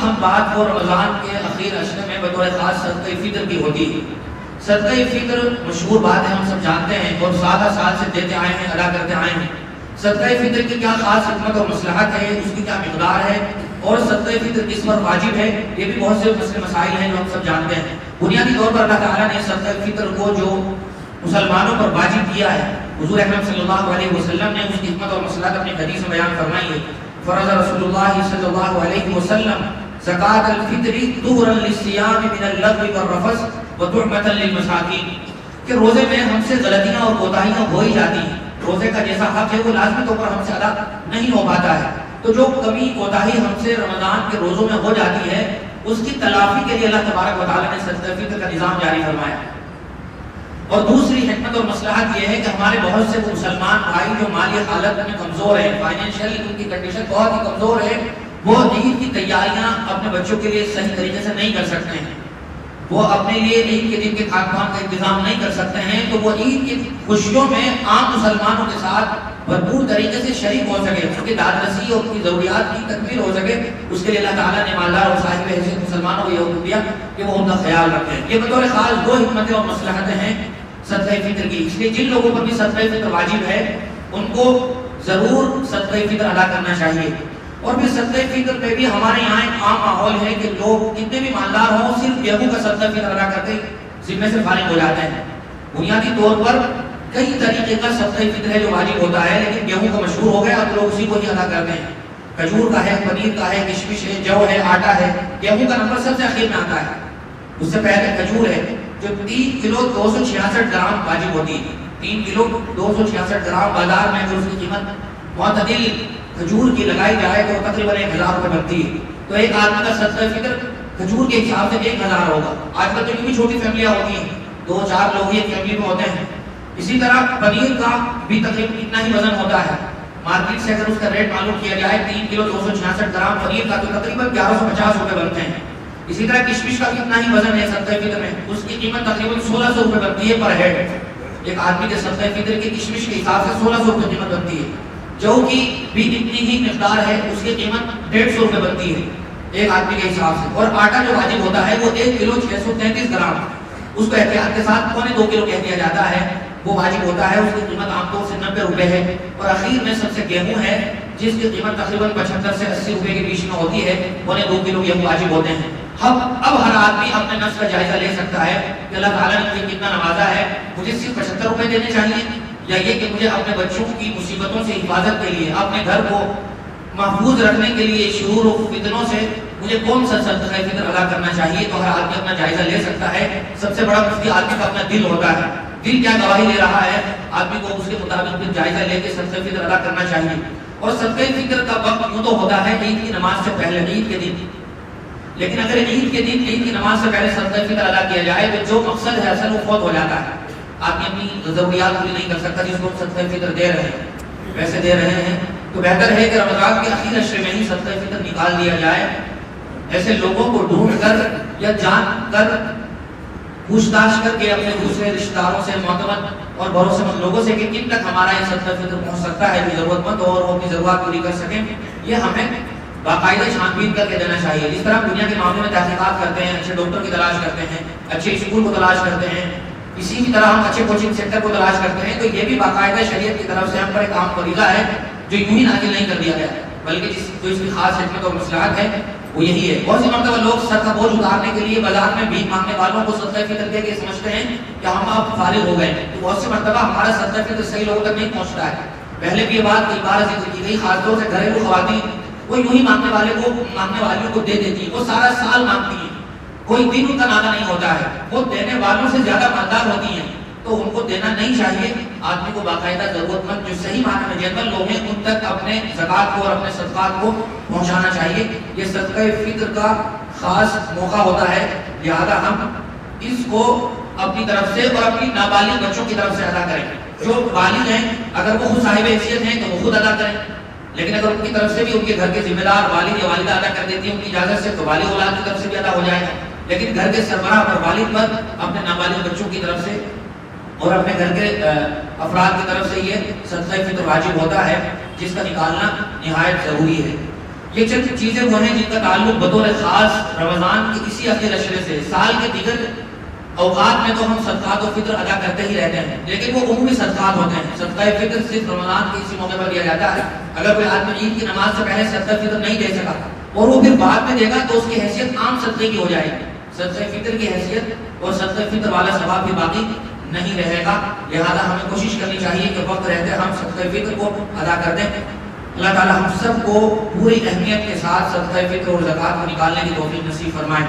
اہم بات وہ رمضان کے اخیر اشرے میں بطور خاص صدقہ فطر کی ہوتی ہے۔ صدقہ فطر مشہور بات ہے، ہم سب جانتے ہیں اور سالہ سال سے دیتے آئے ہیں، ادا کرتے آئے ہیں۔ صدقہ فطر کی کیا خاص حکمت اور مصلحت ہے، اس کی کیا مقدار ہے، اور صدقہ فطر کس پر واجب ہے، یہ بھی بہت سے مسئلے مسائل ہیں جو ہم سب جانتے ہیں۔ بنیادی طور پر اللہ تعالیٰ نے صدقہ فطر کو جو مسلمانوں پر واجب کیا ہے، حضور اکرم صلی اللہ علیہ وسلم نے اس کی حکمت اور مصلحت اپنی حدیث میں بیان فرمائی ہے۔ فرض رسول اللہ صلی اللہ علیہ وسلم زکوٰۃ الفطر طہرا للصیام من اللغو والرفث وطعمة للمساکین، کہ روزے میں ہم سے غلطیاں اور کوتاہیاں ہو ہی جاتی ہیں، روزے کا جیسا حق ہے وہ لازمی طور پر ہم سے ادا نہیں ہو پاتا ہے، تو جو کمی کوتاہی ہم سے رمضان کے روزوں میں ہو جاتی ہے اس کی تلافی کے لیے اللہ تبارک و تعالیٰ نے صدقہ فطر کا نظام جاری فرمایا۔ اور دوسری حکمت اور مصلحت یہ ہے کہ ہمارے بہت سے مسلمان بھائی جو مالی حالت میں کمزور ہیں، فائنینشیل ان کی کنڈیشن بہت ہی کمزور ہے، وہ عید کی تیاریاں اپنے بچوں کے لیے صحیح طریقے سے نہیں کر سکتے ہیں، وہ اپنے لیے عید کے دن کے کھان پان کا انتظام نہیں کر سکتے ہیں، تو وہ عید کی خوشیوں میں عام مسلمانوں کے ساتھ بھرپور طریقے سے شریک ہو سکے، ان کی داد رسی اور ان کی ضروریات کی تکمیل ہو سکے، اس کے لیے اللہ تعالیٰ نے مالدار اور صاحب حیثیت مسلمانوں کو یہ حکم دیا کہ وہ ان کا خیال رکھیں۔ یہ بطور خاص دو حکمتیں اور مصلحتیں ہیں صدقہ فطر کی، اس لیے جن لوگوں پر بھی صدقہ فطر واجب ہے ان کو ضرور صدقہ فطر ادا کرنا چاہیے۔ اور پھر صدقہ فطر پہ بھی ہمارے یہاں ایک عام ماحول ہے کہ لوگ کتنے بھی مالدار ہوں صرف گیہوں کا صدقہ فطر ادا کرتے ذمے سے فارغ ہو جاتے ہیں۔ بنیادی طور پر کئی طریقے کا صدقہ فطر ہے جو واجب ہوتا ہے، لیکن گیہوں کا مشہور ہو گیا، اب لوگ اسی کو ہی ادا کرتے ہیں۔ کھجور کا ہے، پنیر کا ہے، کشمش ہے، جو ہے، آٹا ہے، گیہوں کا نمبر سب سے اخیر میں آتا ہے، اس سے پہلے کھجور ہے جو 3 کلو 266 گرام واجب ہوتی ہے۔ 3 کلو 266 گرام بازار میں اگر اس کی قیمت معتدل کھجور کی لگائی جائے تو تقریباً 1000 روپے بنتی ہے، تو ایک آدمی کا صدقہ فطر کھجور کے حساب سے 1000 ہوگا۔ آج کل تو یوں بھی چھوٹی فیملیاں ہوتی ہیں، 2-4 لوگ ایک فیملی میں ہوتے ہیں۔ اسی طرح پنیر کا بھی تقریباً اتنا ہی وزن ہوتا ہے، مارکیٹ سے اگر اس کا ریٹ معلوم کیا جائے 3 کلو 266 گرام پنیر کا تو تقریباً 1150 روپے بنتے ہیں۔ اسی طرح کشمش کا بھی اتنا ہی وزن ہے صدقہ فطر میں، اس کی قیمت تقریباً 1600 روپے بنتی ہے پر ہیڈ۔ ایک آدمی کے صدقہ فطر کی کشمش کے حساب سے 1600 روپے قیمت بنتی ہے، جو کی بھی اتنی ہی مقدار ہے، اس کی قیمت 150 روپے بنتی ہے ایک آدمی کے حساب سے۔ اور آٹا جو واجب ہوتا ہے وہ 1 کلو 633 گرام، اس کو احتیاط کے ساتھ 2.25 کلو کہہ دیا جاتا ہے، وہ واجب ہوتا ہے، اس کی قیمت عام طور سے 90 روپے ہے۔ اور اخیر میں سب سے گیہوں ہے جس کی قیمت تقریباً 75 سے 80 روپے کے بیچ میں ہوتی ہے، 2.25 کلو گیہوں واجب ہوتے ہیں۔ اب ہر آدمی اپنے نفس کا جائزہ لے سکتا ہے کہ اللہ تعالیٰ نے مجھے کتنا نوازا ہے، مجھے صرف 75 روپے دینے چاہیے، یا یہ کہ مجھے اپنے بچوں کی مصیبتوں سے حفاظت کے لیے، اپنے گھر کو محفوظ رکھنے کے لیے شرور و فتنوں سے مجھے کون سا صدقہ فطر ادا کرنا چاہیے۔ تو ہر آدمی اپنا جائزہ لے سکتا ہے۔ سب سے بڑا مفتی آدمی کا اپنا دل ہوتا ہے، دل کیا گواہی لے رہا ہے، آدمی کو اس کے مطابق پھر جائزہ لے کے صدقہ فطر ادا کرنا چاہیے۔ اور صدقہ فطر کا وقت یوں تو ہوتا ہے عید کی نماز سے پہلے، عید کے دن، لیکن اگر عید کے دن عید کی نماز سے پہلے صدقہ فطر ادا کیا جائے تو جو مقصد ہے اصل وہ فوت ہو جاتا ہے، آدمی اپنی ضروریات پوری نہیں کر سکتا جس کو صدقہ فطر دے رہے ہیں، ویسے دے رہے ہیں۔ تو بہتر ہے کہ رمضان کے اخیر اشرے میں ہی صدقہ فطر نکال دیا جائے۔ ایسے لوگوں کو ڈھونڈ کر یا جان کر پوچھ تاچھ کر کے اپنے دوسرے رشتہ داروں سے، معتمد اور بھروسے مند لوگوں سے کہ کن تک ہمارا یہ صدقہ فطر پہنچ سکتا ہے جو ضرورت مند اور وہ اپنی ضرورت پوری کر سکیں، یہ ہمیں باقاعدہ چھان بین کر کے دینا چاہیے۔ جس طرح دنیا کے معاملے میں تحقیقات کرتے ہیں، اچھے ڈاکٹر کی تلاش کرتے ہیں، اچھے اسکول کو تلاش کرتے ہیں، اسی کی طرح ہم اچھے کوچنگ سینٹر کو تلاش کرتے ہیں، تو یہ بھی باقاعدہ شریعت کی طرف سے ہم پر ایک عام فریضہ ہے جو یوں ہی نازل نہیں کر دیا گیا، بلکہ جو اس کی خاص حکمت اور مصلحت ہے وہ یہی ہے۔ بہت سی مرتبہ لوگ سر کا بوجھ اتارنے کے لیے بازار میں بھیک مانگنے والوں کو صدقہ فطر دے کے سمجھتے ہیں کہ ہم اب فارغ ہو گئے، تو بہت سی مرتبہ ہمارا صدقہ فطر صحیح لوگوں تک نہیں پہنچتا ہے۔ پہلے بھی یہ بات کئی بار ذکر کی گئی، خاص طور سے گھریلو خواتین وہ یوں ہی مانگنے والیوں کو دے دیتی ہیں، وہ سارا سال مانگتی ہیں، کوئی دن ان کا نادا نہیں ہوتا ہے، وہ دینے والوں سے زیادہ مالدار ہوتی ہیں، تو ان کو دینا نہیں چاہیے۔ آدمی کو باقاعدہ ضرورت مند جو صحیح معنی میں جنرل لوگ ہیں ان تک اپنے زکوٰۃ کو اور اپنے صدقات کو پہنچانا چاہیے۔ یہ صدقہ فطر کا خاص موقع ہوتا ہے، لہذا ہم اس کو اپنی طرف سے اور اپنی نابالغ بچوں کی طرف سے ادا کریں۔ جو بالغ ہیں اگر وہ خود صاحب حیثیت ہیں تو وہ خود ادا کریں، لیکن اگر ان کی طرف سے بھی ان کے گھر کے ذمہ دار والد یا والدہ ادا کر دیتی ہیں ان کی اجازت سے تو بالغ اولاد کی طرف سے بھی ادا ہو جائے گا، لیکن گھر کے سربراہ اور والد پر اپنے نابالغ بچوں کی طرف سے اور اپنے گھر کے افراد کی طرف سے یہ صدقہ فطر واجب ہوتا ہے، جس کا نکالنا نہایت ضروری ہے۔ یہ چند چیزیں وہ ہیں جن کا تعلق بطور خاص رمضان کے اسی اخیر عشرے سے، سال کے دیگر اوقات میں تو ہم صدقات و فطر ادا کرتے ہی رہتے ہیں، لیکن وہ عمومی صدقات ہوتے ہیں۔ صدقہ فطر صرف رمضان کے اسی موقع پر دیا جاتا ہے۔ اگر کوئی آدمی عید کی نماز سے پہلے صدقہ فطر نہیں دے سکا اور وہ پھر بعد میں دے گا تو اس کی حیثیت عام صدقے کی ہو جائے گی، صدقہ فطر کی حیثیت اور صدقہ فطر والا ثواب بھی باقی نہیں رہے گا۔ لہذا ہمیں کوشش کرنی چاہیے کہ وقت رہتے ہم صدقہ فطر کو ادا کر دیں۔ اللہ تعالی ہم سب کو پوری اہمیت کے ساتھ صدقہ فطر اور زکوٰۃ کو نکالنے کی توفیق نصیب فرمائے۔